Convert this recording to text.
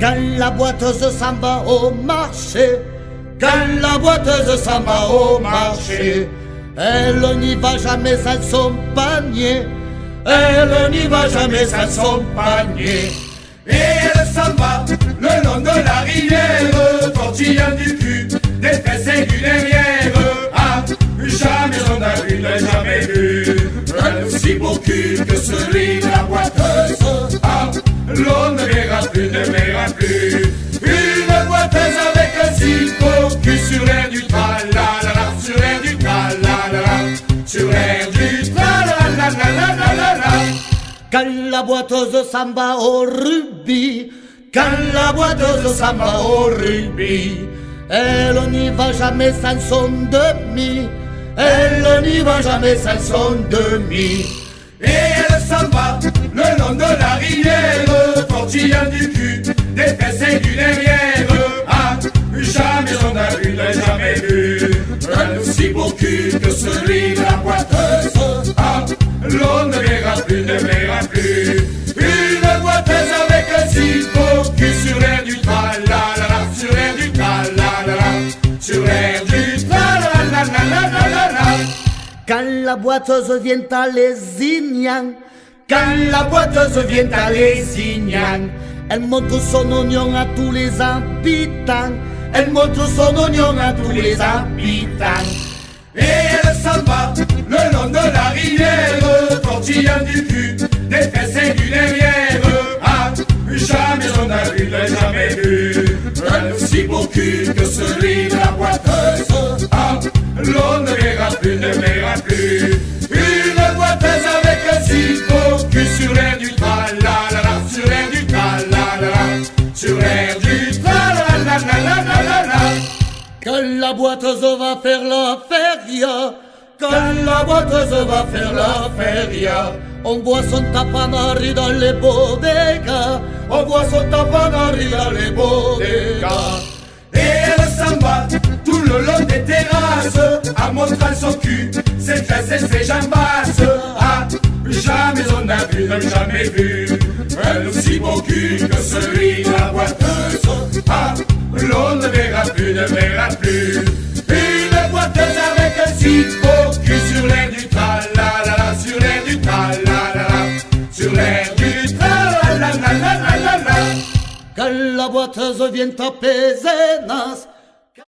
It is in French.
Quand la boiteuse s'en va au marché, quand la boiteuse s'en va au marché, elle n'y va jamais sans son panier, elle n'y va jamais sans son panier. Et elle s'en va le long de la rivière, tortillant du cul, des fesses et du derrière. Ah, jamais on a vu, n'a jamais vu un aussi beau cul que celui de la boiteuse. Ah, l'on ne verra plus, ne verra plus une boiteuse avec un si beau cul sur l'air du tra-la-la-la, sur l'air du tra-la-la-la, sur l'air du tra-la-la-la-la-la-la. Quand la boiteuse s'en va au rugby, quand la boiteuse s'en va au rugby, elle n'y va jamais sans son demi, elle n'y va jamais sans son demi. Et elle s'en va le long de la rivière, tortillant du cul, des fesses et du derrière. Ah, jamais on a vu, n'a jamais vu un aussi beau cul que celui de la boiteuse. Ah, l'on ne verra plus, ne verra plus une boiteuse avec un si beau cul sur l'air du tra-la-la-la, sur l'air du tra-la-la-la, sur l'air du tra-la-la-la-la-la-la. Quand la boiteuse vient à Lézignan, quand la boiteuse vient à Lézignan, elle montre son oignon à tous les habitants, elle montre son oignon à tous les habitants. Et elle s'en va le long de la rivière, tortillant du cul, des fesses et du derrière. Ah, jamais on a vu, n'a jamais vu un aussi beau cul que celui de la boiteuse. Ah, l'on ne verra plus, ne verra plus une boiteuse avec un si beau cul sur l'air du tra-la-la-la, sur l'air du tra-la-la-la, sur l'air du tra-la-la-la-la-la-la. Quand la boiteuse va faire la feria, quand la boiteuse va faire la feria, on voit son tapanari dans les bodegas, on voit son tapanari dans les bodegas. Et elle s'en va tout le long des terrasses, en montrant son cul, ses fesses et ses jambasses. Ah, jamais on a vu, n'a jamais vu un aussi beau cul que celui de la boiteuse. Ah, l'on ne verra plus, ne verra plus une boiteuse avec un si beau cul sur l'air du tra-la-la-la, sur l'air du tra-la-la-la, sur l'air du tra-la-la-la-la-la-la. Quand la boiteuse vient à Pézenas,